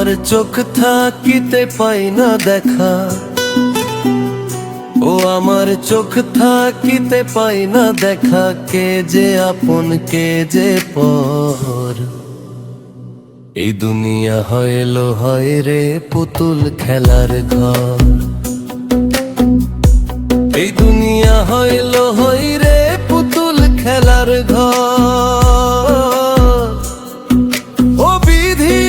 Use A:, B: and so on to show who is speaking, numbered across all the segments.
A: আমার চোখ থাকিতে পাই না দেখা, ও আমার চোখ থাকিতে পাই না দেখা, কে যে আপন কে যে পর। এই দুনিয়া হইল হয় রে পুতুল খেলার ঘর, এই দুনিয়া হইল হয় রে পুতুল খেলার ঘর। ও বিধি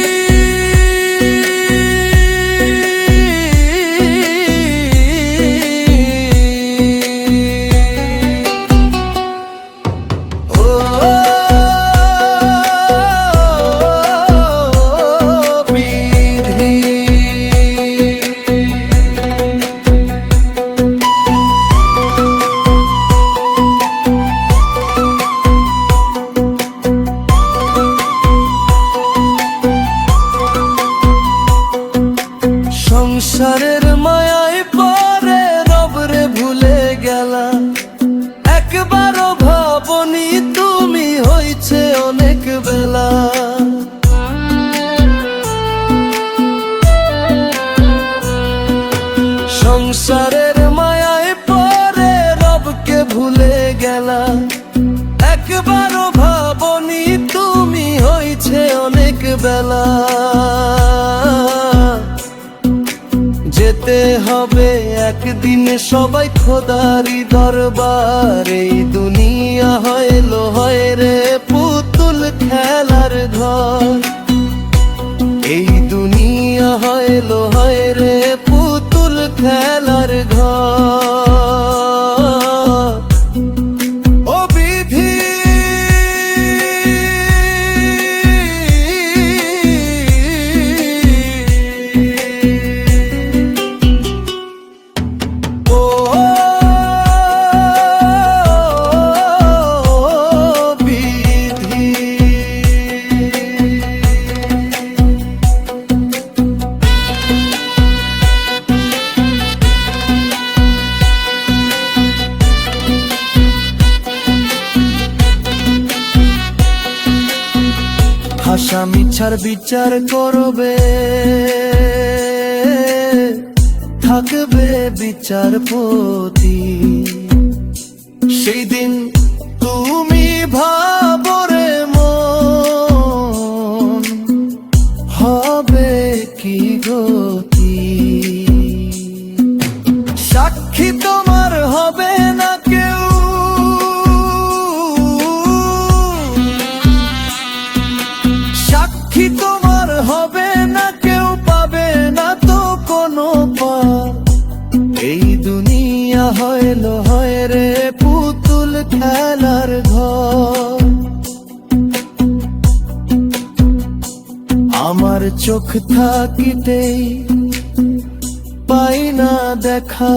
A: সংসারের মায়ায় পরে রবরে ভুলে গেলা, একবারও ভাবনি তুমি হইছে অনেক বেলা। সংসারের মায়ায় পরে রবকে ভুলে গেলা, একবারও ভাবনি তুমি হইছে অনেক বেলা। যেতে হবে একদিন সবাই খোদারি দরবার, এই দুনিয়া হইল হয় রে পুতুল খেলার ঘর, এই দুনিয়া হইল হয় রে পুতুল খেলার ঘর। ও বিধি হাসা মিছার বিচার করবে, থাকবে বিচারপতি। সেই দিন তুমি ভাবরে মন, হবে কি গতি। সাক্ষী তোমার হবে না কেউ, সাক্ষী তোমার হবে না কেউ, পাবে না তো কোনো পার। এই দুনিয়া হইল হয় রে পুতুল খেলার ঘর, আমার চোখ থাকিতেই পাই না দেখা।